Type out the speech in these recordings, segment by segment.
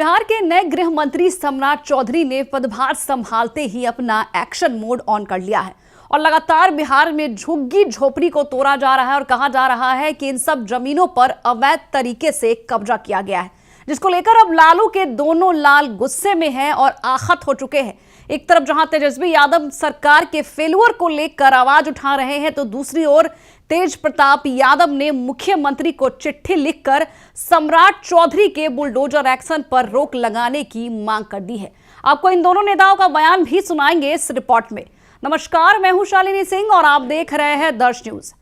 बिहार के नए गृह मंत्री सम्राट चौधरी ने पदभार संभालते ही अपना एक्शन मोड ऑन कर लिया है और लगातार बिहार में झुग्गी झोपड़ी को तोड़ा जा रहा है और कहा जा रहा है कि इन सब जमीनों पर अवैध तरीके से कब्जा किया गया है, जिसको लेकर अब लालू के दोनों लाल गुस्से में हैं और आहत हो चुके हैं। एक तरफ जहां तेजस्वी यादव सरकार के फेल्यूर को लेकर आवाज उठा रहे हैं, तो दूसरी ओर तेज प्रताप यादव ने मुख्यमंत्री को चिट्ठी लिखकर सम्राट चौधरी के बुलडोजर एक्शन पर रोक लगाने की मांग कर दी है। आपको इन दोनों नेताओं का बयान भी सुनाएंगे इस रिपोर्ट में। नमस्कार, मैं हूं शालिनी सिंह और आप देख रहे हैं दर्श न्यूज।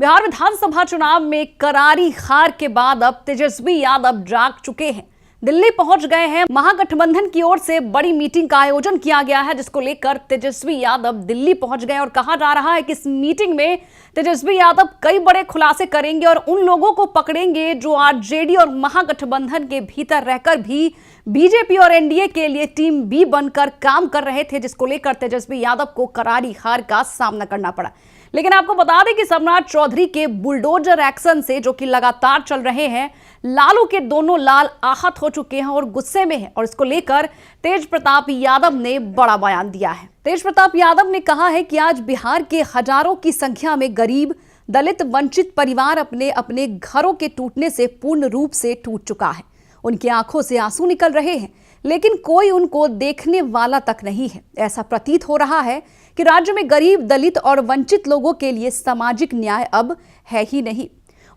बिहार विधानसभा चुनाव में करारी हार के बाद अब तेजस्वी यादव जाग चुके हैं, दिल्ली पहुंच गए हैं। महागठबंधन की ओर से बड़ी मीटिंग का आयोजन किया गया है, जिसको लेकर तेजस्वी यादव दिल्ली पहुंच गए और कहा जा रहा है कि इस मीटिंग में तेजस्वी यादव कई बड़े खुलासे करेंगे और उन लोगों को पकड़ेंगे जो आरजेडी और महागठबंधन के भीतर रहकर भी बीजेपी और एनडीए के लिए टीम बी बनकर काम कर रहे थे, जिसको लेकर तेजस्वी यादव को करारी हार का सामना करना पड़ा। लेकिन आपको बता दें कि सम्राट चौधरी के बुलडोजर एक्शन से जो कि लगातार चल रहे हैं, लालू के दोनों लाल आहत हो चुके हैं और गुस्से में हैं और इसको लेकर तेज प्रताप यादव ने बड़ा बयान दिया है। तेज प्रताप यादव ने कहा है कि आज बिहार के हजारों की संख्या में गरीब, दलित, वंचित परिवार अपने अपने घरों के टूटने से पूर्ण रूप से टूट चुका है। उनकी आंखों से आंसू निकल रहे हैं, लेकिन कोई उनको देखने वाला तक नहीं है। ऐसा प्रतीत हो रहा है कि राज्य में गरीब, दलित और वंचित लोगों के लिए सामाजिक न्याय अब है ही नहीं।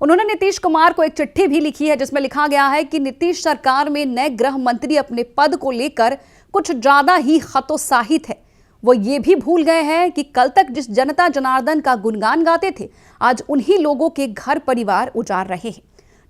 उन्होंने नीतीश कुमार को एक चिट्ठी भी लिखी है, जिसमें लिखा गया है कि नीतीश सरकार में नए गृह मंत्री अपने पद को लेकर कुछ ज्यादा ही हतोत्साहित है। वो ये भी भूल गए हैं कि कल तक जिस जनता जनार्दन का गुणगान गाते थे, आज उन्हीं लोगों के घर परिवार उजाड़ रहे हैं।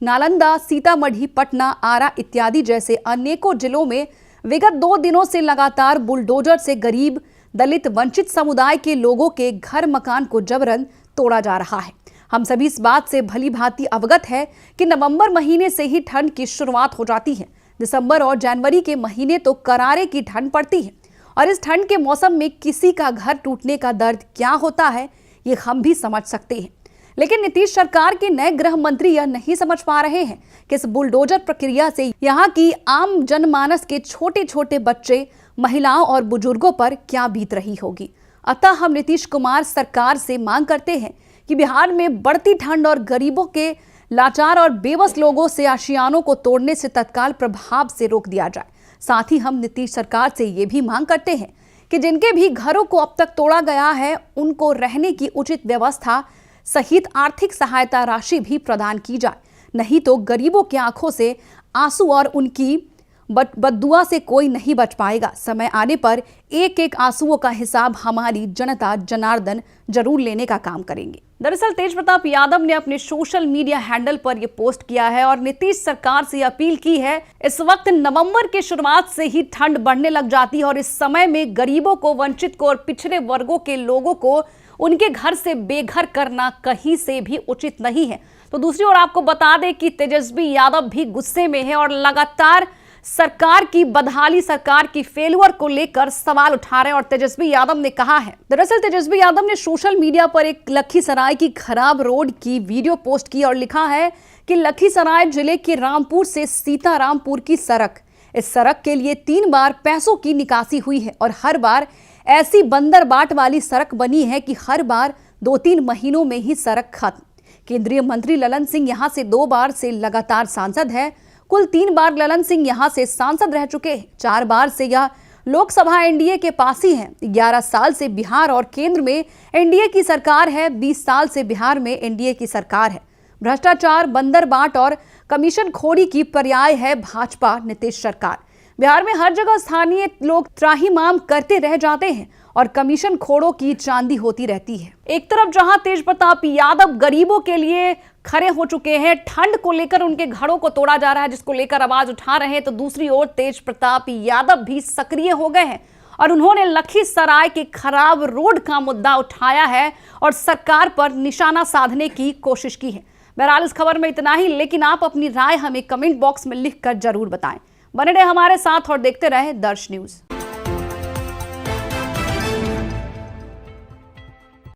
नालंदा, सीतामढ़ी, पटना, आरा इत्यादि जैसे अनेकों जिलों में विगत 2 दिनों से लगातार बुलडोजर से गरीब, दलित, वंचित समुदाय के लोगों के घर मकान को जबरन तोड़ा जा रहा है। हम सभी इस बात से भली भांति अवगत है कि नवंबर महीने से ही ठंड की शुरुआत हो जाती है। दिसंबर और जनवरी के महीने तो करारे की ठंड पड़ती है और इस ठंड के मौसम में किसी का घर टूटने का दर्द क्या होता है, ये हम भी समझ सकते हैं। लेकिन नीतीश सरकार के नए गृह मंत्री यह नहीं समझ पा रहे हैं कि इस बुलडोजर प्रक्रिया से यहाँ की आम जनमानस के छोटे छोटे बच्चे, महिलाओं और बुजुर्गों पर क्या बीत रही होगी। अतः हम नीतीश कुमार सरकार से मांग करते हैं कि बिहार में बढ़ती ठंड और गरीबों के लाचार और बेबस लोगों से आशियानों को तोड़ने से तत्काल प्रभाव से रोक दिया जाए। साथ ही हम नीतीश सरकार से ये भी मांग करते हैं कि जिनके भी घरों को अब तक तोड़ा गया है, उनको रहने की उचित व्यवस्था सहित आर्थिक सहायता राशि भी प्रदान की जाए। नहीं तो गरीबों की आंखों से आंसू और उनकी बद्दुआ से कोई नहीं बच पाएगा। समय आने पर एक एक आंसुओं का हिसाब हमारी जनता जनार्दन जरूर लेने का काम करेंगे। दरअसल तेज प्रताप यादव ने अपने सोशल मीडिया हैंडल पर यह पोस्ट किया है और नीतीश सरकार से अपील की है। इस वक्त नवंबर के शुरुआत से ही ठंड बढ़ने लग जाती है और इस समय में गरीबों को, वंचित को और पिछड़े वर्गों के लोगों को उनके घर से बेघर करना कहीं से भी उचित नहीं है। तो दूसरी ओर आपको बता दें कि तेजस्वी यादव भी गुस्से में है और लगातार सरकार की बदहाली, सरकार की फेल्यूर को लेकर सवाल उठा रहे हैं। और तेजस्वी यादव ने कहा है, दरअसल तेजस्वी यादव ने सोशल मीडिया पर एक लखीसराय की खराब रोड की वीडियो पोस्ट की और लिखा है कि लखीसराय जिले के रामपुर से सीतारामपुर की सड़क, इस सड़क के लिए 3 बार पैसों की निकासी हुई है और हर बार ऐसी बंदर बाट वाली सड़क बनी है कि हर बार 2-3 महीनों में ही सड़क खत्म। केंद्रीय मंत्री ललन सिंह यहां से 2 बार से लगातार सांसद है। कुल 3 बार ललन सिंह यहां से सांसद रह चुके हैं। 4 बार से यह लोकसभा एनडीए के पास ही है। 11 साल से बिहार और केंद्र में एनडीए की सरकार है। 20 साल से बिहार में एनडीए की सरकार है। भ्रष्टाचार, बंदर बाट और कमीशन खोरी की पर्याय है भाजपा नीतीश सरकार। बिहार में हर जगह स्थानीय लोग त्राहिमाम करते रह जाते हैं और कमीशन खोरों की चांदी होती रहती है। एक तरफ जहां तेज प्रताप यादव गरीबों के लिए खड़े हो चुके हैं, ठंड को लेकर उनके घरों को तोड़ा जा रहा है, जिसको लेकर आवाज उठा रहे हैं, तो दूसरी ओर तेज प्रताप यादव भी सक्रिय हो गए हैं और उन्होंने लखीसराय के खराब रोड का मुद्दा उठाया है और सरकार पर निशाना साधने की कोशिश की है। बहरहाल इस खबर में इतना ही, लेकिन आप अपनी राय हमें कमेंट बॉक्स में लिखकर जरूर बताएं। बने रहे हमारे साथ और देखते रहे दर्श न्यूज।